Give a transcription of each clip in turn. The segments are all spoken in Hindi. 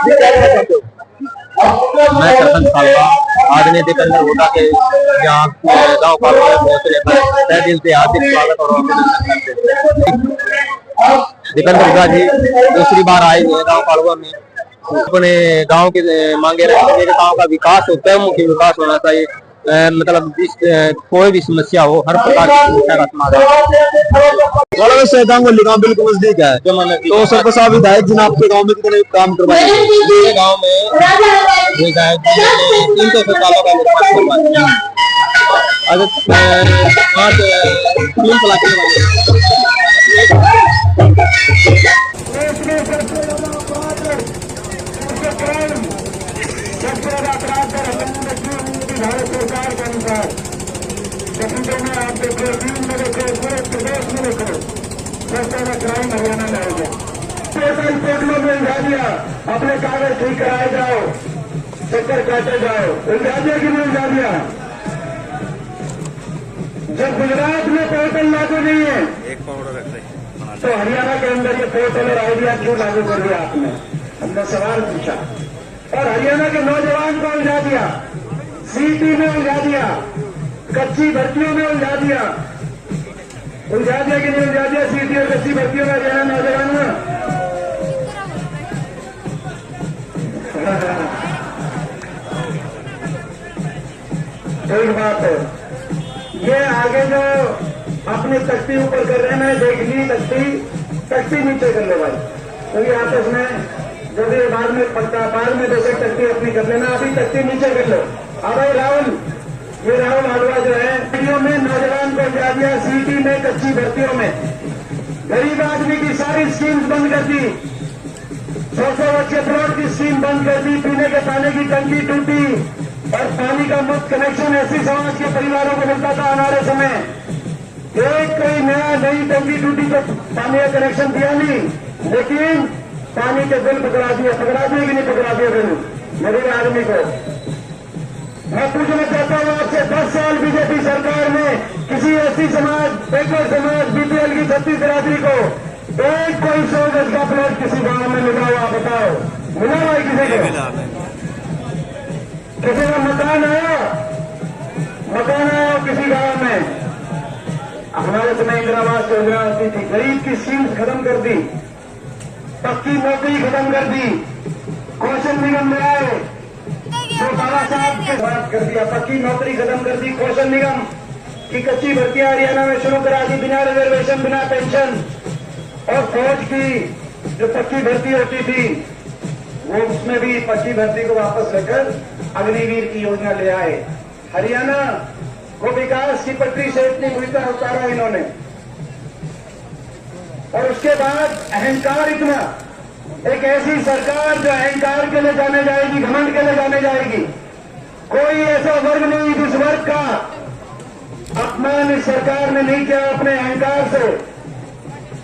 मैं सरपंच सालवा आदरणीय दीपेंद्र हुड्डा के यहाँ गाँव कालवा में पहुंचने पर तहे दिल से हार्दिक स्वागत और अभिनंदन करते हैं। दीपेंद्र हुड्डा जी दूसरी बार आए हुए गाँव कालवा में, अपने गांव के मांगे रहे गांव का विकास होता है, मुख्य विकास होना चाहिए। मतलब कोई भी समस्या हो, हर प्रकार की समस्या का समाधान से गाँव बिल्कुल नजदीक है। तो सरपंच साहब विधायक जी ने आपके गाँव में कितने काम करवाए? गाँव में विधायक जी ने 300 शौचालयों का निर्माण करवाया। अगर 3 लाख भारत सरकार के अनुसार सेकंडों में आप देखो, 3 में देखो, पूरे प्रदेश में देखो, सबसे ज्यादा क्राइम हरियाणा में हो गया। टोटल कोर्टों में उलझा दिया, अपने कागज ठीक कराए जाओ, चक्कर काटे जाओ, उलझा दिया कि नहीं उलझा दिया? जब गुजरात में पोर्टल लागू नहीं है तो हरियाणा के अंदर ये पोर्टल और आइडिया क्यों लागू कर दिया आपने? हमने सवाल पूछा। और हरियाणा के नौजवान को उलझा दिया, सीटी में उलझा दिया, कच्ची भर्तियों में उलझा दिया। उलझा दिया कि नहीं उलझा दिया? सीटी और कच्ची भर्तियों में हरियाणा नौजवान में एक बात है, ये आगे जो अपनी तख्ती ऊपर कर रहे हैं, मैंने देख ली तख्ती नीचे कर लो भाई, क्योंकि आपस में जब ये बाद में पड़ता, बाद में जैसे तख्ती अपनी कर लेना, अभी तख्ती नीचे कर लो। अब राहुल, ये राहुल आडवा जो है, सीटियों में नौजवान को उलझा दिया, सीटी में कच्ची भर्तियों में, गरीब आदमी की सारी स्कीम्स बंद कर दी, 100 बच्चे प्लॉट की स्कीम बंद कर दी, पीने के पानी की टंकी टूटी और पानी का मुफ्त कनेक्शन ऐसी समाज के परिवारों को मिलता था हमारे समय। एक कोई नई टंकी टूटी तो पानी का कनेक्शन दिया नहीं, लेकिन पानी के बिल पकड़ा दिए कि नहीं पकड़ा दिए बिल गरीब आदमी को। मैं पूछना चाहता हूँ आपसे, 10 साल बीजेपी सरकार में किसी ऐसी समाज, बैकवर्ड समाज, बीपीएल की 36 बिरादरी को एक कोई 100 गज का प्लॉट किसी गांव में मिला हुआ? बताओ, मिला हुआ है किसी को? किसी का मकान आया किसी गांव में? हमारे समय इंदिरा आवास योजना होती थी, गरीब की स्कीम्स खत्म कर दी, पक्की नौकरी खत्म कर दी, कौशल निगम ले आए, तो बाबा साहब के बात कर दिया, पक्की नौकरी खत्म कर दी, कौशल निगम की कच्ची भर्तियां हरियाणा में शुरू करा दी, बिना रिजर्वेशन, बिना पेंशन। और फौज की जो पक्की भर्ती होती थी, वो उसमें भी पक्की भर्ती को वापस लेकर अग्निवीर की योजना ले आए। हरियाणा को विकास की पटरी से इतनी बुरी तरह उतारा इन्होंने। और उसके बाद अहंकार इतना, एक ऐसी सरकार जो अहंकार के लिए जाने जाएगी, घमंड के लिए जाने जाएगी। कोई ऐसा वर्ग नहीं जिस वर्ग का अपमान इस सरकार ने नहीं किया अपने अहंकार से।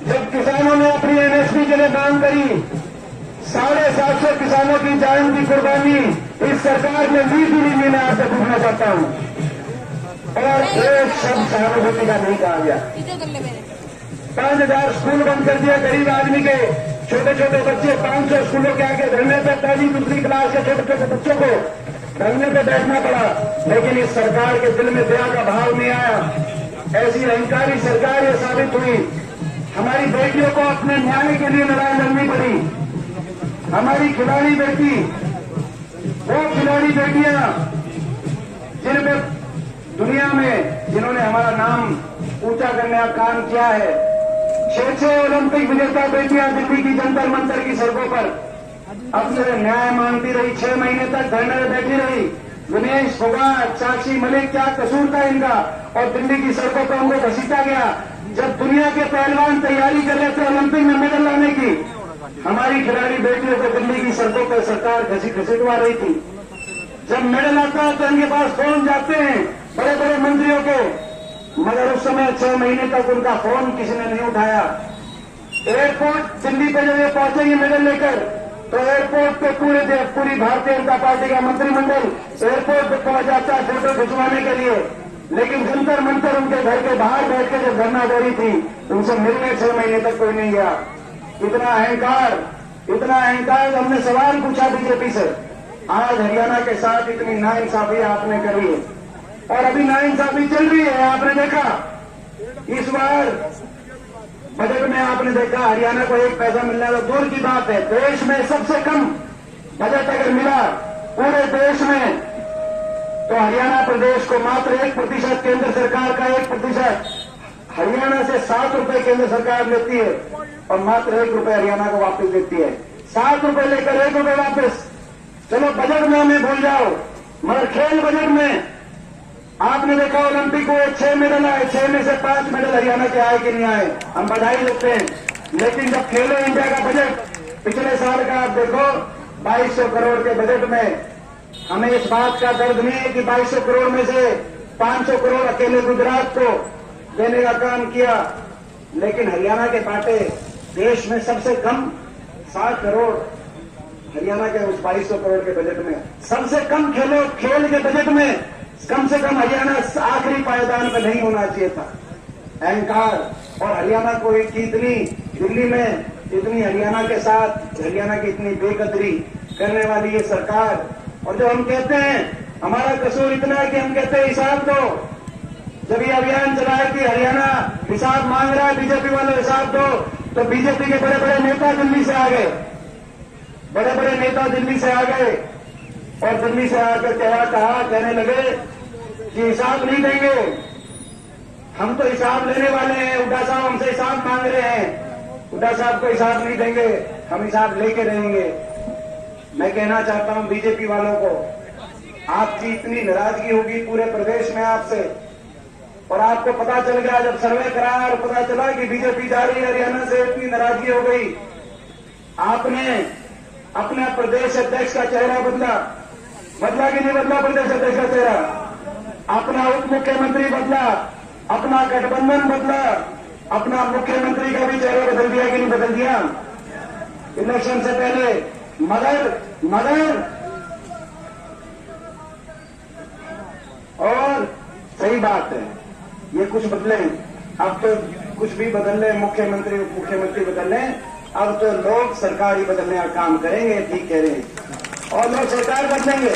जब किसानों ने अपनी एमएसपी के लिए मांग करी, 750 किसानों की जान की कुर्बानी इस सरकार ने ली भी नहीं, मैं आपसे पूछना चाहता हूं। और एक शब्द सहानुभूति का नहीं कहा गया। 5000 स्कूल बंद कर दिया, गरीब आदमी के छोटे छोटे बच्चे 500 स्कूलों के आगे धरने पे, पहली दूसरी क्लास के छोटे छोटे बच्चों को धरने पे बैठना पड़ा। लेकिन इस सरकार के दिल में दया का भाव नहीं आया। ऐसी अहंकारी सरकार ये साबित हुई। हमारी बेटियों को अपने न्याय के लिए लड़ाई लड़नी पड़ी। हमारी खिलाड़ी बेटी, वो खिलाड़ी बेटियां जिन पे दुनिया में जिन्होंने हमारा नाम ऊंचा करने का काम किया है, 6 ओलंपिक विजेता बेटियां दिल्ली की जंतर मंतर की सड़कों पर अपने न्याय मांगती रही, 6 महीने तक धरने में बैठी रही। विनेश फोगाट, साक्षी मलिक, क्या कसूर था इनका? और दिल्ली की सड़कों पर उनको घसीटा गया। जब दुनिया के पहलवान तैयारी कर रहे थे ओलंपिक में मेडल लाने की, हमारी खिलाड़ी बेटियों को दिल्ली की सड़कों पर सरकार घसीटवा रही थी। जब मेडल आता है तो इनके पास फोन जाते हैं बड़े बड़े मंत्रियों के, मगर उस समय 6 महीने तक उनका फोन किसी ने नहीं उठाया। एयरपोर्ट दिल्ली पे जब ये पहुंचेंगे मेडल लेकर, तो एयरपोर्ट पे पूरी भारतीय जनता पार्टी का मंत्रिमंडल एयरपोर्ट पे पहुंच जाता है फोटो खिंचवाने के लिए। लेकिन जंतर मंतर उनके घर के बाहर बैठ के जब धरना दे रही थी, उनसे मिलने 6 महीने तक कोई नहीं गया। इतना अहंकार इतना अहंकार। हमने सवाल पूछा बीजेपी से, आज हरियाणा के साथ इतनी नाइंसाफी आपने करी है और अभी नाइंसाफी चल रही है। आपने देखा इस बार बजट में, आपने देखा हरियाणा को 1 पैसा मिलना तो दूर की बात है। देश में सबसे कम बजट अगर मिला पूरे देश में तो हरियाणा प्रदेश को मात्र 1%, केंद्र सरकार का 1%। हरियाणा से 7 रुपए केंद्र सरकार लेती है और मात्र 1 रुपए हरियाणा को वापस देती है। 7 रुपए लेकर 1 रुपए वापस। चलो बजट में हमें भूल जाओ, मगर खेल बजट में आपने देखा ओलंपिक को 6 मेडल आए, 6 में से 5 मेडल हरियाणा के आए कि नहीं आए, हम बधाई देते हैं। लेकिन जब खेलो इंडिया का बजट पिछले साल का आप देखो 2200 करोड़ के बजट में, हमें इस बात का दर्द नहीं है कि 2200 करोड़ में से 500 करोड़ अकेले गुजरात को देने का काम किया, लेकिन हरियाणा के बाटे देश में सबसे कम 60 करोड़ हरियाणा के उस 2200 करोड़ के बजट में सबसे कम खेल के बजट में कम से कम हरियाणा आखिरी पायदान पर नहीं होना चाहिए था। अहंकार और हरियाणा को इतनी दिल्ली में इतनी हरियाणा के साथ हरियाणा की इतनी बेकदरी करने वाली ये सरकार। और जो हम कहते हैं हमारा कसूर इतना है कि हम कहते हैं हिसाब दो। जब ये अभियान चला है कि हरियाणा हिसाब मांग रहा है, बीजेपी वाले हिसाब दो, तो बीजेपी के बड़े बड़े नेता दिल्ली से आ गए, बड़े बड़े नेता दिल्ली से आ गए और दिल्ली से आकर कहने लगे कि हिसाब नहीं देंगे, हम तो हिसाब लेने वाले हैं। हुड्डा साहब हमसे हिसाब मांग रहे हैं, हुड्डा साहब को हिसाब नहीं देंगे, हम हिसाब लेके रहेंगे। मैं कहना चाहता हूं बीजेपी वालों को, आपकी इतनी नाराजगी होगी पूरे प्रदेश में आपसे, और आपको पता चल गया जब सर्वे कराया और पता चला कि बीजेपी जा रही है हरियाणा से, इतनी नाराजगी हो गई। आपने अपना प्रदेश अध्यक्ष का चेहरा बदला कि नहीं बदला? प्रदेश अध्यक्ष का चेहरा, अपना उप मुख्यमंत्री बदला, अपना गठबंधन बदला, अपना मुख्यमंत्री का भी चेहरा बदल दिया कि नहीं बदल दिया इलेक्शन से पहले? मगर और सही बात है, ये कुछ बदले, अब तो कुछ भी बदल ले, मुख्यमंत्री उप मुख्यमंत्री बदल ले, अब तो लोग सरकार ही बदलने का काम करेंगे। ठीक कह रहे हैं, और लोग सरकार बदलेंगे।